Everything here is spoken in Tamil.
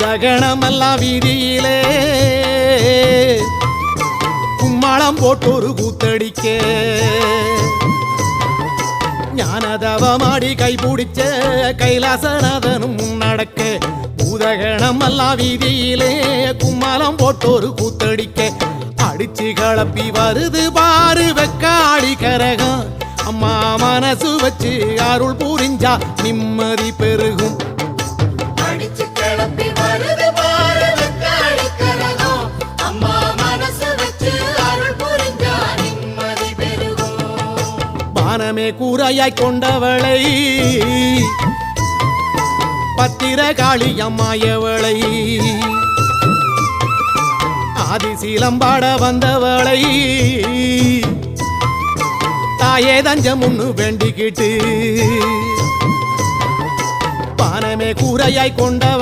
பூதகணமெல்லாம் வீதியிலே கும்மாளம் போட்டொரு கூத்தடிக்க ஞானதவமாடி கைபிடிச்ச கைலாசநாதனும் முன்னடக்க பூதகணமெல்லாம் வீதியிலே கும்மாளம் போட்டொரு கூத்தடிக்க அடிச்சு கலப்பி வருது பாரு வெக்காடி கரகம் அம்மா மனசு வச்சு அருள் புரிஞ்சா நிம்மதி பெருகும் பானமே கூரையாய் கொண்டவளை பத்திரகாளி அம்மாயவளை ஆதிசீலம்பாட வந்தவளை தாயே தஞ்சம் ஒண்ணு வேண்டிக்கிட்டு பானமே கூரையாய் கொண்டவளை